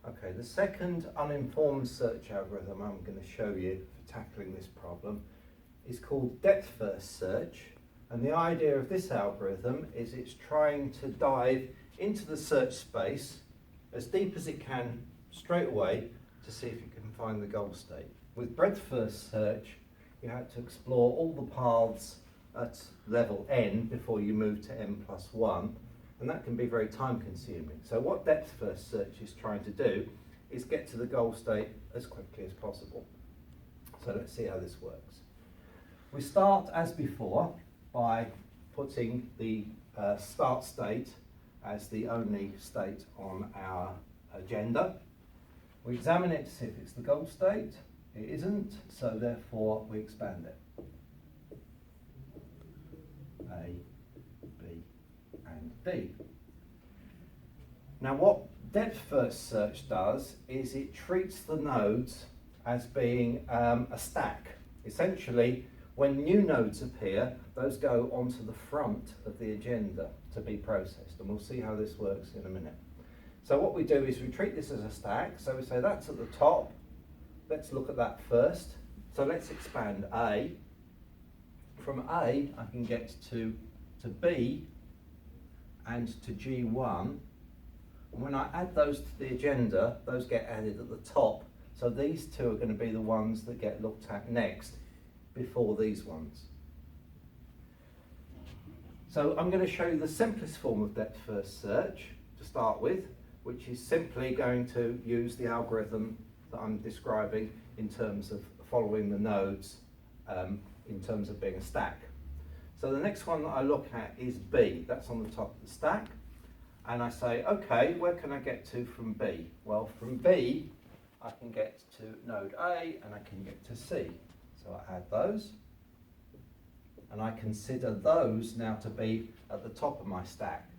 Okay, the second uninformed search algorithm I'm going to show you for tackling this problem is called depth-first search. And the idea of this algorithm is it's trying to dive into the search space as deep as it can straight away to see if it can find the goal state. With breadth-first search, you have to explore all the paths at level n before you move to n plus 1, and that can be very time consuming. So what depth-first search is trying to do is get to the goal state as quickly as possible. So let's see how this works. We start as before by putting the start state as the only state on our agenda. We examine it to see if it's the goal state. It isn't, so therefore we expand it. A, B, and D. Now what depth-first search does is it treats the nodes as being a stack. Essentially, when new nodes appear, those go onto the front of the agenda to be processed, and we'll see how this works in a minute. So what we do is we treat this as a stack, so we say that's at the top, let's look at that first. So let's expand A. From A, I can get to B and to G1, and when I add those to the agenda, those get added at the top, so these two are going to be the ones that get looked at next before these ones. So I'm going to show you the simplest form of depth-first search to start with, which is simply going to use the algorithm that I'm describing in terms of following the nodes in terms of being a stack. So the next one that I look at is B, that's on the top of the stack, and I say, okay, where can I get to from B? Well, from B, I can get to node A and I can get to C. So I add those, and I consider those now to be at the top of my stack.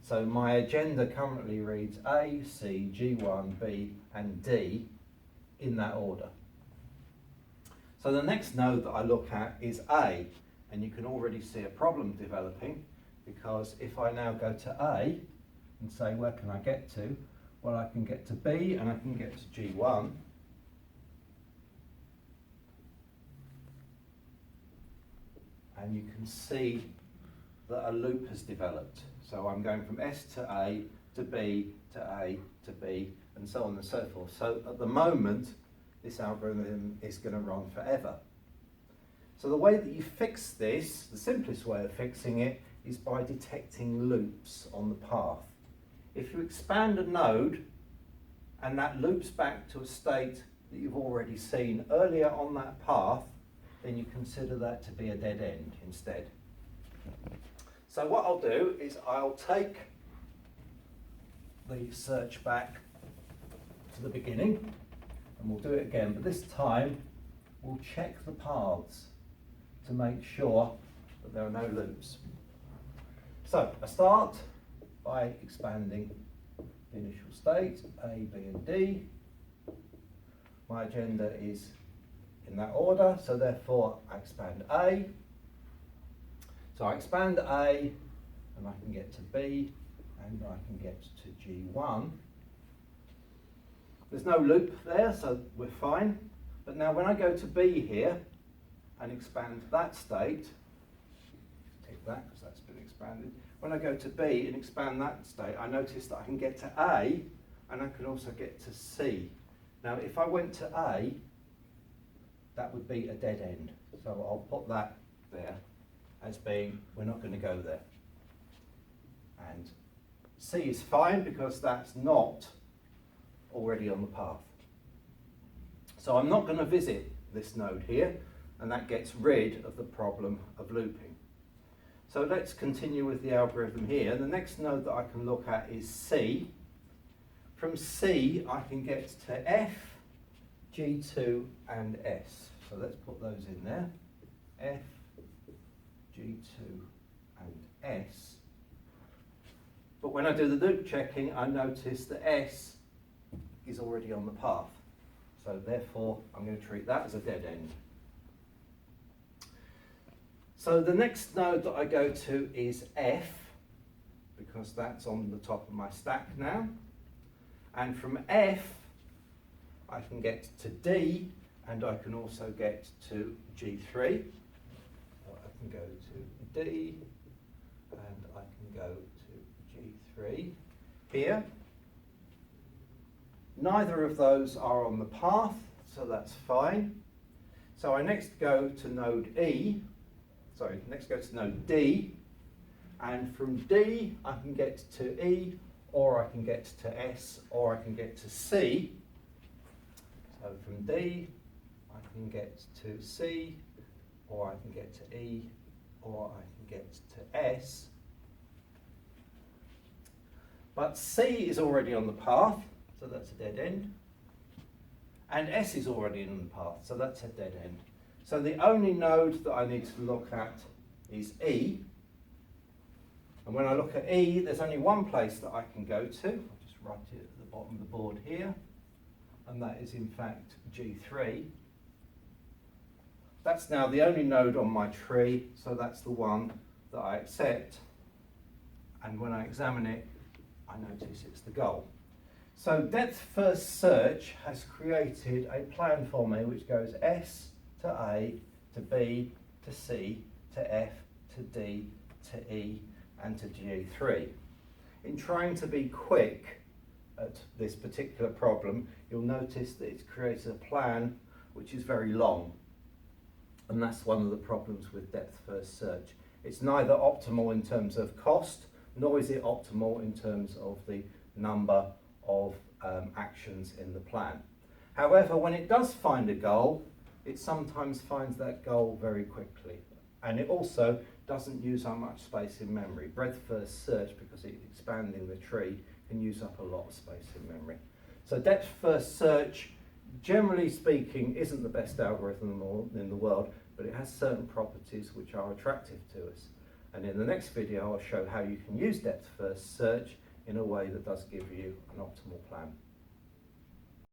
So my agenda currently reads A, C, G1, B, and D in that order. So the next node that I look at is A, and you can already see a problem developing, because if I now go to A and say where can I get to, well, I can get to B and I can get to G1. And you can see that a loop has developed. So I'm going from S to A to B to A to B, and so on and so forth. So at the moment, this algorithm is going to run forever. So the way that you fix this, the simplest way of fixing it, is by detecting loops on the path. If you expand a node and that loops back to a state that you've already seen earlier on that path, then you consider that to be a dead end instead. So what I'll do is I'll take the search back to the beginning, and we'll do it again, but this time we'll check the paths to make sure that there are no loops. So I start by expanding the initial state, A, B, and D. My agenda is in that order, so therefore I expand A. So I expand A, and I can get to B, and I can get to G1. There's no loop there, so we're fine. But now when I go to B here and expand that state, tick that because that's been expanded. When I go to B and expand that state, I notice that I can get to A, and I can also get to C. Now if I went to A, that would be a dead end. So I'll put that there as being, we're not going to go there. And C is fine because that's not already on the path. So I'm not going to visit this node here, and that gets rid of the problem of looping. So let's continue with the algorithm here. The next node that I can look at is C. From C, I can get to F, G2, and S. So let's put those in there. F, G2, and S. But when I do the loop checking, I notice that S is already on the path. So therefore, I'm going to treat that as a dead end. So the next node that I go to is F, because that's on the top of my stack now. And from F, I can get to D, and I can also get to G3. So I can go to D, and I can go to G3 here. Neither of those are on the path, so that's fine. So I next go to node E, next go to node D, and from D I can get to E, or I can get to S, or I can get to C. So from D I can get to C, or I can get to E, or I can get to S. But C is already on the path, so that's a dead end. And S is already in the path, so that's a dead end. So the only node that I need to look at is E. And when I look at E, there's only one place that I can go to. I'll just write it at the bottom of the board here. And that is in fact G3. That's now the only node on my tree, so that's the one that I accept. And when I examine it, I notice it's the goal. So depth first search has created a plan for me which goes S to A to B to C to F to D to E and to G3. In trying to be quick at this particular problem, you'll notice that it's created a plan which is very long. And that's one of the problems with depth first search. It's neither optimal in terms of cost, nor is it optimal in terms of the number of actions in the plan. However, when it does find a goal, it sometimes finds that goal very quickly. And it also doesn't use up much space in memory. Breadth first search, because it's expanding the tree, can use up a lot of space in memory. So depth first search, generally speaking, isn't the best algorithm in the world, but it has certain properties which are attractive to us. And in the next video, I'll show how you can use depth first search in a way that does give you an optimal plan.